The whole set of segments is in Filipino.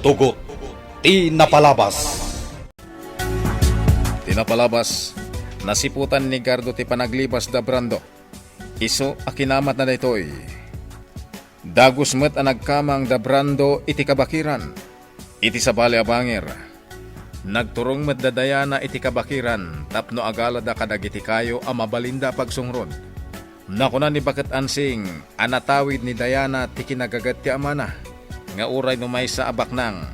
Tugot, Tinapalabas. Tinapalabas, nasiputan ni Gardo ti panaglibas da Brando. Iso akinamat na daytoy. Dagus met ang nagkamang da Brando iti kabakiran. Iti sabali abangir. Nagturong met da Dayana iti kabakiran tapno agala da kadagiti kayo a mabalinda pagsungrod. Nakuna ni Baket Ansing, anatawid ni Dayana ti kinagagat ti amana. Nga uray numay sa abaknang.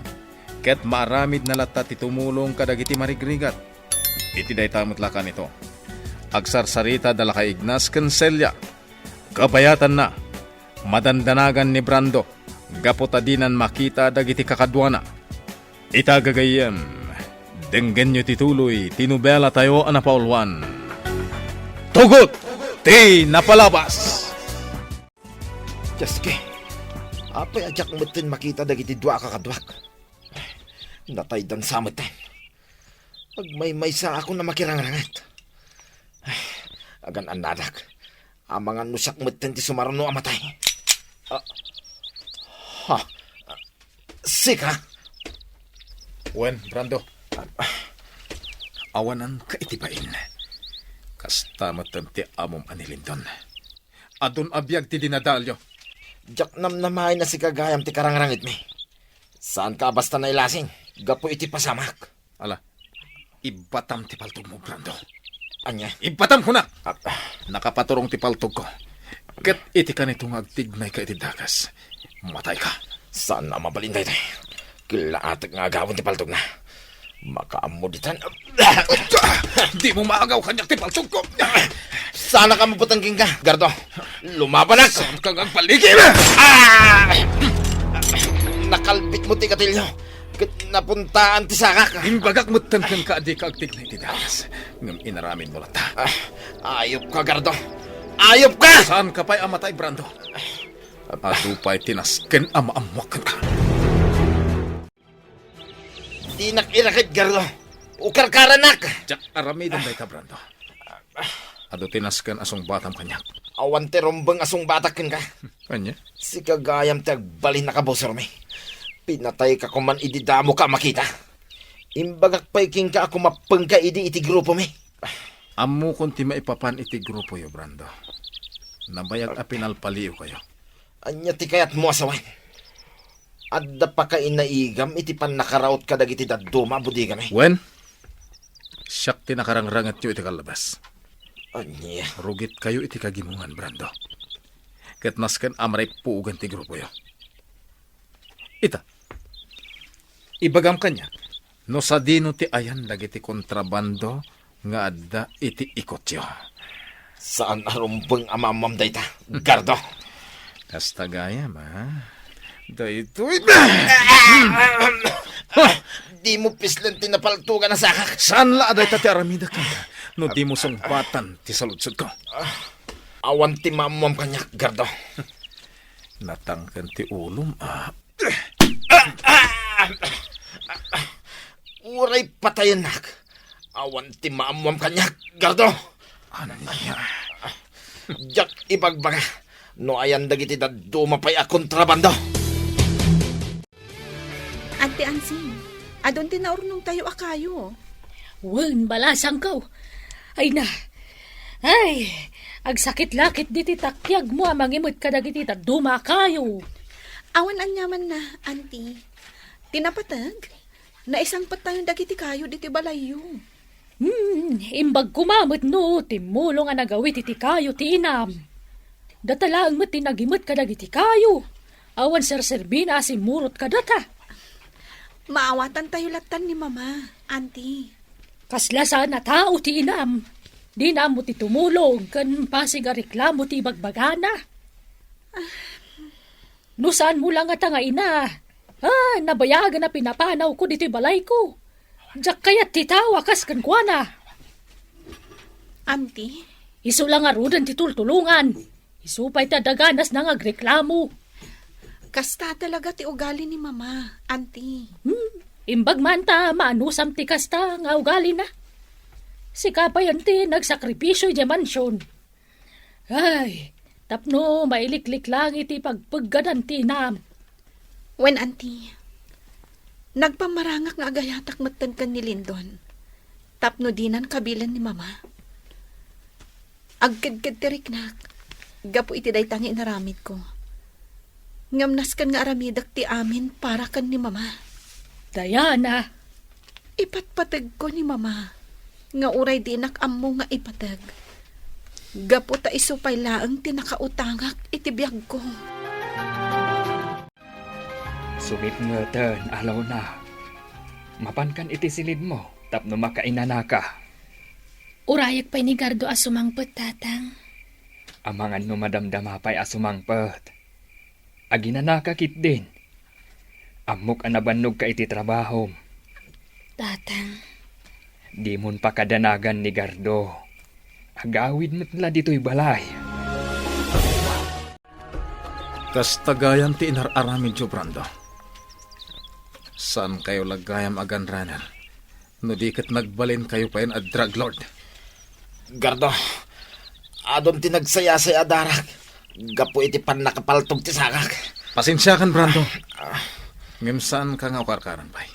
Ket maaramid na lata ti tumulong kadagiti marigrigat. Iti daytamot lakan ito. Agsarsarita dala kay Ignas Cancelia. Kabayatan na. Madandanagan ni Brando. Gapotadinan makita dagiti kakadwana. Itagagayem. Denggen nyo tituloy. Tinubela tayo anapaulwan. Tugot! Tinapalabas! Jaske, apay ajak mutin makita dagiti dua kakadwak. Natay dan samutin. Agmay-may sa ako na makirangrangat. Agan anadak. Amangan nusak mutin ti sumarano amatay. Sika? Wen, Brando. Awanan ka itibain. Kasta matanti amom anilindon. Adun abiyag ti dinadalyo. Jak namnamay na si kagayam ti karangrangit mi. Saan ka basta nailasing? Gapo iti pasamak. Ala, ibatam ti paltog mo, Brando. Anya? Ibatam ko na! Nakapaturong ti paltog ko. Ket iti ka nitong agtignay ka iti dagas. Matay ka. Saan na mabalinday tayo? Kilaatak nga agawin ti paltog na. Makaamuditan. Di mo maagaw kanyak ti paltog ko. Sana ka maputangging ka, Gardo. Lumaban ako. Saan kang agpaligid? Nakalbit mo ti katilyo. Napuntaan ti sakak. Imbagak mo tankan ka di ka agtignay ti dagas. Ngam inaramin mo lata. Ayop ka, Gardo. Ayop ka! Saan ka pa'y amatay, Brando? Ado pa'y tinasken amaamuakan ka. Di nakirakit, Gardo. Ukarkaranak. Jak aramidan day ka, Brando. Ado tinasken asong batam kanyak. Awan ti rombeng asong batakin ka. Kanya? Si kagayam ti agbalin na kabosor mi. Pinatay ka kuman ididamo ka makita. Imbagak pa'y king ka ako mapeng ka iti grupo mi. Amo kung ti maipapan iti grupo yo, Brando. Nabayag a pinalpaliw kayo. Anya ti kayat mo asawan. Adda pa ka inaigam iti pan nakaraot ka dagiti daduma budi kami. Wen? Siyak ti nakarangrangat yo iti kalabas. Anya? Rugit kayo iti kagimungan, Brando. Ket nasken amray puugan ti grupo yo. Ita. Ibagam kanya. No sa dino ti ayan dagiti kontrabando nga adda iti ikot yo. Saan arumpeng amamam dayta, Gardo? Kasta gaya ma. Daytoy. Di mo pislen tinapaltugan na sakak. Saan la aday ti aramida ka? No di mo sumpatan ti saludsod ko. Awan ti mamam kanya, Gardo. Natangkan ti ulom Uray patayan nak. Awan ti mamam kanya, Gardo. Ano niya? Jak ibagbaga. No ayan dagiti daduma pa'y a kontrabando. Ante Ansing, adon tinaurnong tayo akayo. Wen, balasang ko. Ay na. Ay, agsakit-lakit diti takyag mo mangimot ka dagiti duma kayo. Awan anyaman na, auntie. Tinapatag, na isang patayong dagiti kayo diti balayo. Imbag kumamot no, timulong nga nagawit iti kayo ti inam. Datalaan mo tinagimot ka dagiti kayo. Awan serserbina asimurot ka data. Maawatan tayo latan ni mama, auntie. Kaslasa na tao ti inam. Di na mo ti tumulong kan pasiga reklamo ti bagbagana. No saan mo lang nga ina? Nabayagan na pinapanaw ko dito balay ko. Diyak kayat titawa kas kan kwa na. Auntie? Isu lang nga rudan ti tultulungan. Isu pa'y tadaganas na ngagreklamo. Kasta talaga ti ugali ni mama, auntie. Imbag man ta, maanusam ti kasta nga ugali na. Si kapayan ti nagsakripisyo di mansyon. Ay, tapno mailiklik lang iti pagpaggadan ti nam. When, auntie? Nagpamarangak nga agayatak matan kan ni Lindon. Tapno dinan kabilan ni mama. Agkad-kad tiriknak. Gapo iti day tangi naramid ko. Ngamnas kan nga aramidak ti amin para kan ni mama. Diana, Ipatpatag ko ni mama. Nga uray dinak ammo nga ipatag. Gapo ta isupay laang tinakautangak iti biyag ko. Sumit ngeten, alaw na. Mapankan iti silid mo, tapno makainana ka. urayak pa'y ni Gardo asumangpot, tatang. Amangan no madamdama pa'y asumangpet. Aginana ka kit din. Amok anabannog ka iti trabaho. Tatang, Di mon pa kadanagan ni Gardo. Agawid metla dito'y balay. Kas tagayan ti inararamin jo, Brando. Saan kayo lagayam agan runner? No di kat nagbalin kayo pa yun at drug lord. Gardo, adon ti nagsaya-saya darak. Gapo iti pan nakapaltog ti sakak. Pasensya kan, Brando. Ngem saan ka nga karkaran pa'y?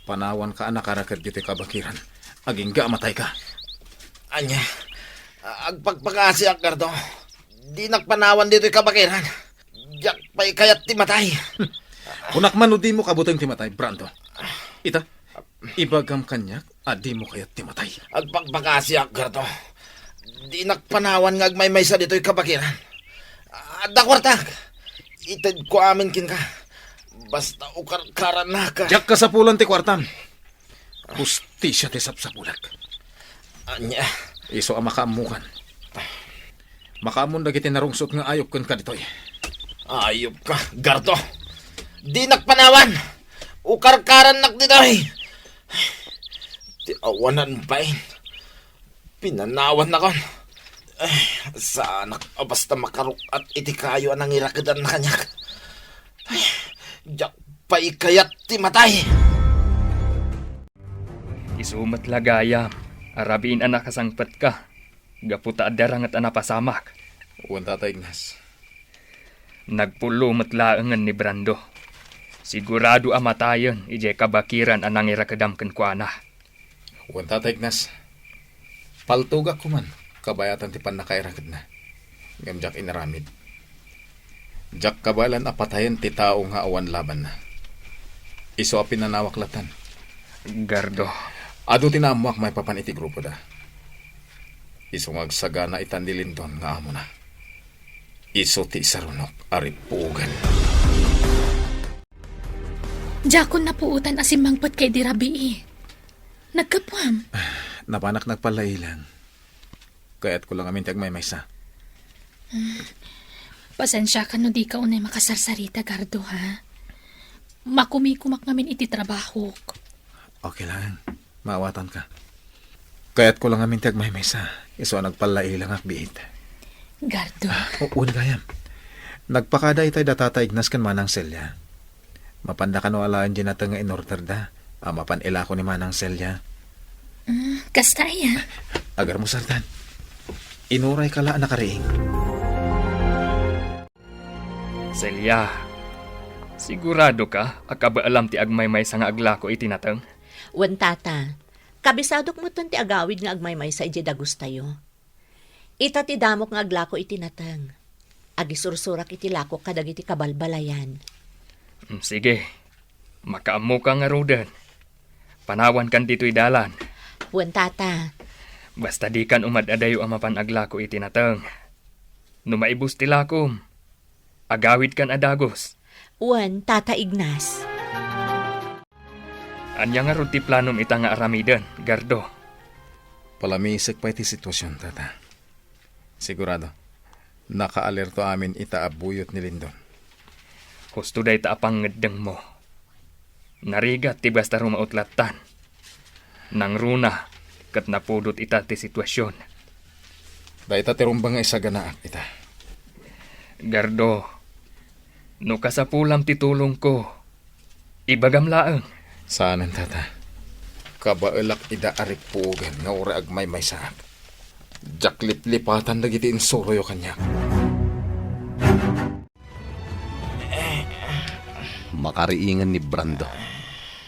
Panawan ka anakarakad dito kabakiran. Aging ga matay ka. Anya, agpagpagasi ak, Gardo. Di nakpanawan dito'y kabakiran. Diyak pa'y kayat ti matay. Unak man o di mo kabutang timatay, Brando. Ita, ibagam kanyak, di mo kaya't timatay. Agpagpagasi ak, Gardo. Di nakpanawan nga agmay-may sa dito'y kabakiran. Dakwartak, itad ko amin kin ka. Basta ukarkaran na ka. Diyak ka sa pulan ti kwartam. Pustisya ti sapsapulak. Anya, Iso ang makaamukan. Makaamon dagiti narungsot nga ayop kun ka ditoy. ayop ka, Gardo. Di nakpanawan. Ukarkaran nak dito'y. Di awanan pa Pinanawan na kon. Sana basta makaruk at iti kayo anang irakadan na kanyak. Diyak pa ikayat ti matay. Isumat lagaya. Arabiin anak kasangpet ka. Gaputa adarang at anapasamak. Uwan Tata Ignas. Nagpulo matlaangan ni Brando. Sigurado amatayon ije kabakiran anang irakadam kenkwana. Uwan Tata Ignas. Paltugak ko man. Kabayatan ti pan nakairakad na. Ngam jak inaramid. Jak kabalan apatayan ti tao nga awan laban na. Iso a pinanawaklatan. Gardo, Ado tinamuak may papan iti grupo da. Iso ngagsagana itandilin doon nga amo na. Iso ti isarunok aripugan. Jakon na puutan asimangpot kay dirabii. Nagkapuam. Napanak nagpalailan. Kaya't ko lang amin tiyag may maysa. Pasensya ka no di ka unay makasarsarita, Gardo, ha? Makumikumak namin iti trabaho. Okay lang. Maawatan ka. Kaya't ko lang amin tiyag may maysa. Iso nagpalailang akbiit. Gardo, Uwan gayam. Nagpakada itay datata Ignas kan manang selya. Mapanda ka no alaan dyan nga inorter da. Mapan ila ko ni manang selya. kasta iya. Agar mo sartan. Inuray ka la nakariing. Celia, sigurado ka akabaalam ti agmay-may sa nga aglako itinatang? Wan tata, kabisadok mo ti agawid nga agmay-may sa ije dagos tayo. Ita ti damok nga aglako itinatang. Agisursurak iti lako kadag iti kabalbalayan. Sige, makaamo ka nga rodan. Panawan kan dito'y dalan. Wan tata, Basta di kan umadadayo ang mapanaglako itinatang. Numaibus ti lakom. Agawid kan adagos. wan tata Ignas. Anya nga ron ti planom ita nga aramidan, Gardo. Palamisik pa iti sitwasyon, tata. Sigurado. Nakaalerto amin itaabuyot ni Lindon. Husto day ta apang ngedeng mo. Narigat ti basta rumautlatan. Nang runa, kat napudot ita ti sitwasyon. Da ita tirumbang nga isaganaak ita. Gardo, no kasapulam ti tulong ko, ibagam laeng. Saanan, tata? Kabaelak ida aripugan nga ura agmay may saak. Jaklip-lipatan dagiti insuro yo kanya. Makariingan ni Brando.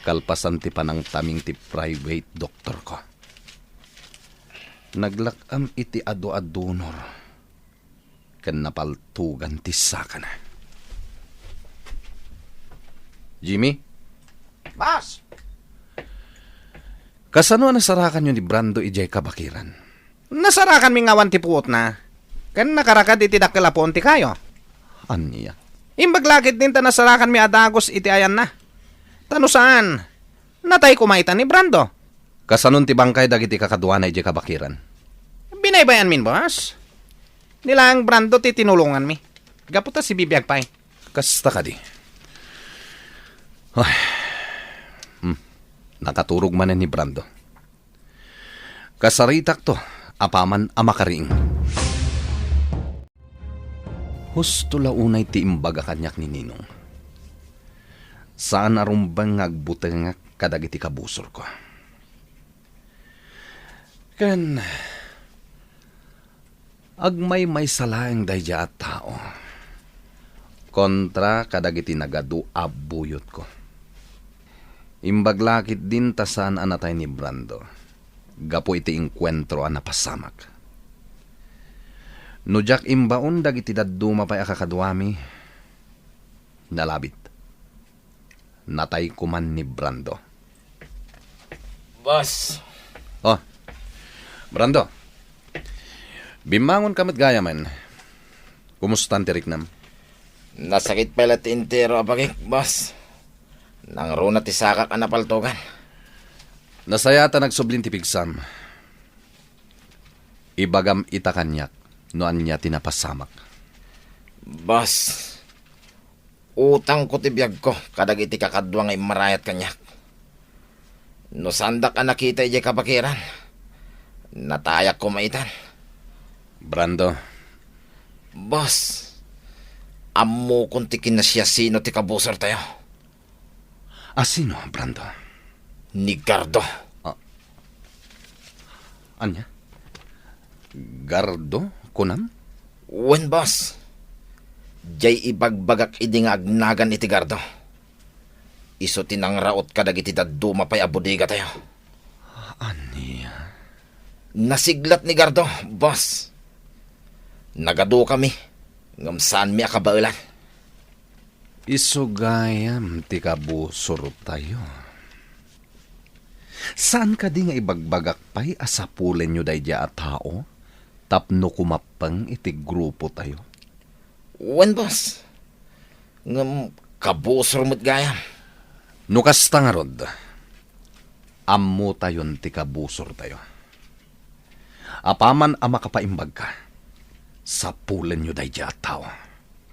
Kalpasan ti panang taming ti private doctor ko. Naglakam iti adu-adunor. Ken napaltugan ti saka na. Jimmy? Boss! Kasano nasarakan nyo ni Brando ijay kabakiran? Nasarakan mi ngawan ti puot na. Kan nakarakad iti dakkelapon ti kayo. Anya? Imbaglakit din ta nasarakan mi adagos iti ayan na. Tano saan? Natay kumaitan ni Brando. Kasanon ti bangkay dagiti kakadwa na ijay kabakiran? Binaybayan min, boss. Nilang Brando ti tinulungan mi. Gaputa si bibiyag pay. Kasta ka di. Ay. Nakaturog man ni Brando. Kasaritak to, apaman amakariing. Husto launay ti imbaga kanyak ni Ninong. Saan arumbang agbuteng kadagiti kabusor ko. Ken agmay salaeng dayja at tao. Kontra kadagiti nagadu abuyot ko. Imbaglakit din tasan anatay ni Brando. Gapo iti inkwentro a napasamak. Nujak imbaon dagiti dadduma pay akakadwami. Nalabit. Natay kuman ni Brando. Boss! Oh, Brando. Bimangon kamit gaya man. Kumustan ti Riknam? Nasakit pala ti intero abagik, boss. Nang runa ti sakak ang napaltogan. Nasayata nagsublin ti pigsam. Ibagam ita kanyak noan niya tinapasamak. Boss, utang ko ti biyag ko kadag iti kakadwa nga marayat kanyak. No sandak ang nakita iti kabakiran. Natayak ko maitan. Brando, Boss, amo kung ti kinasya sino ti kabusor tayo. asino, Brando? Ni Gardo. Anya? Gardo? Kunam? Wen, boss. Jay ibagbagak idi nga agnagan iti Gardo. Iso tinangraot kadag iti daduma pay abudiga tayo. Anya? Nasiglat ni Gardo, boss. Nagado kami. Ngam saan mi akabailan. Isugayam ti kabusor tayo. Saan ka di nga ibagbagak pa'y asapulen nyo dayja a tao? Tapno kumapang iti grupo tayo. Wen, boss. Ngam kabusor mo't gayam. Nukasta nga rod, ammo tayon ti kabusor tayo. Apaman ama kapaimbag ka, sapulen nyo dayja a tao.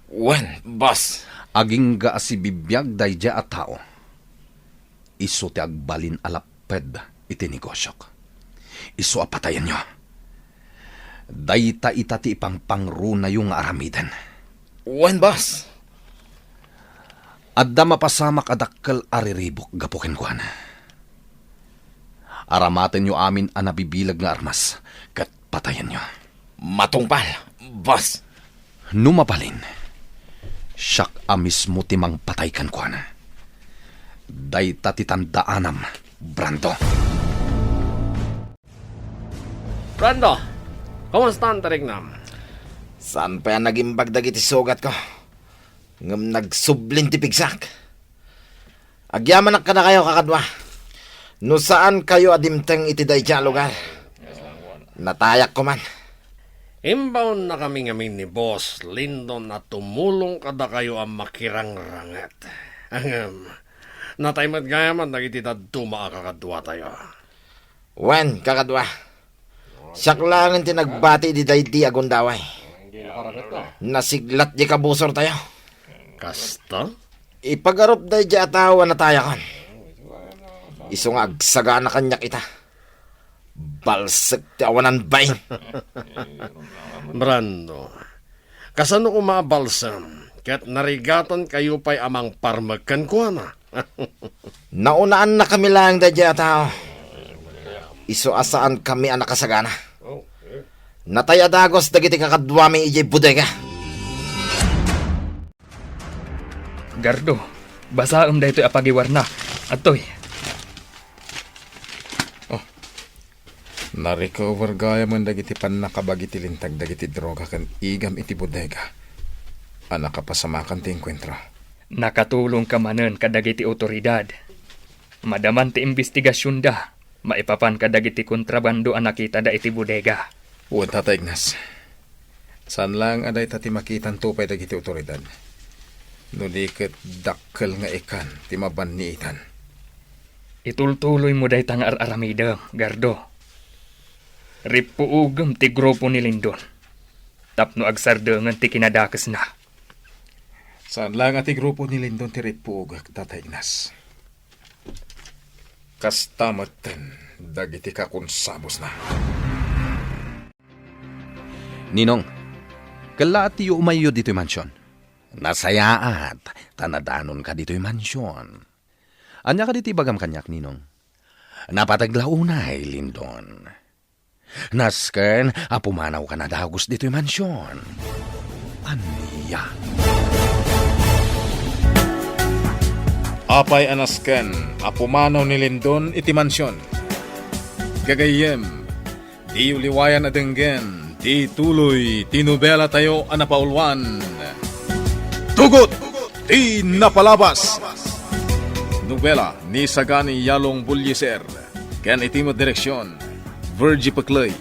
Wen, boss. Aging ga si bibiyag dayja a tao. Iso ti agbalin alaped iti negosyok. Iso apatayan nyo. Dayta ita ti ipangpangru na yung aramiden. Wen, boss. Adda mapasamak adakkel ariribok gapukin kuan. Aramaten nyo amin ang nabibilag nga armas kat patayan nyo. Matungpal, boss. Numapalin, siyak mismo timang patay kan kuan. Dayta titandaanam, Brando. Brando, kumusta ang Tarignam? Saan pa yan naging bagdag iti sugat ko? Ngam nagsublin ti pigsak. Agyaman ka na kayo kakadwa. No saan kayo adimteng iti dayja lugar? Natayak ko man. Inbound na kami ngamin ni Boss Lindon na tumulong kada kayo ang makirangrangat. Natay matgayaman nagititad tumaakakadwa tayo. Wen, kakadwa. Siyak lang ang tinagbati di daydi agundaway. Nasiglat di kabusor tayo. Kasta? Ipagarop daydi atawa na tayakan. Iso nga agsaga na kanyak ita. Balsek ti awanan bay. Brando, kasano kumabalsam? Kaya't narigatan kayo pa'y amang parmagkan ko na. Naunaan na kami lang daydi ataw. Iso asaan kami ang nakasagana. Natayadagos dagiti kakadwami ijay budega. Gardo, Basaam da ito'y apagiwarna. Atoy, Narecover gaya man dagiti panakabagiti lintag dagiti droga kan igam iti bodega. Anak kapasamakan ti enkwentro. nakatulong ka manen kadagiti otoridad. Madaman ti investigasyon da, maipapan kadagiti kontrabando ang nakita da iti bodega. Uwan Tata Ignas. San lang aday tati makitan tupay dagiti otoridad. Nuliket dakkel nga ikan ti maban ni itan. Itultuloy mo day tang aramida, Gardo. Ripuugam ti grupo ni Lindon. Tapno agsardangan ti kinadakas na. Saan lang ati grupo ni Lindon ti ripuog, Tata Ignas. Kastamatan, dagiti kakonsabos na. Ninong, kala ti umayo dito'y mansyon. Nasayaat, tanadanon ka dito'y mansyon. Anya ka dito'y bagam kanyak, Ninong. Napataglaunay, Lindon. Nasken, apumanaw ka na dagos dito'y mansyon. Aniya. Apay anasken, apumanaw ni Lindon iti mansyon. Gagayem, di uliwayan na denggen, di tuloy, tinubela tayo anapaulwan. Tugot, di napalabas. Nobela ni Sagani Yalong Bulyeser, ken itimo direksyon, Virgie Paclay.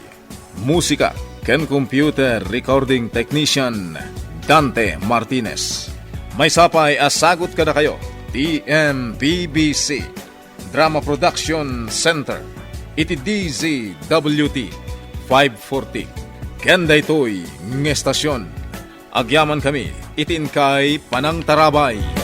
Musika, ken computer recording technician, Dante Martinez. May sapay asagot kada kayo, TMPBC, Drama Production Center, iti DZWT 540. Kenda ito'y ng estasyon. Agyaman kami, itin kay Panang Tarabay.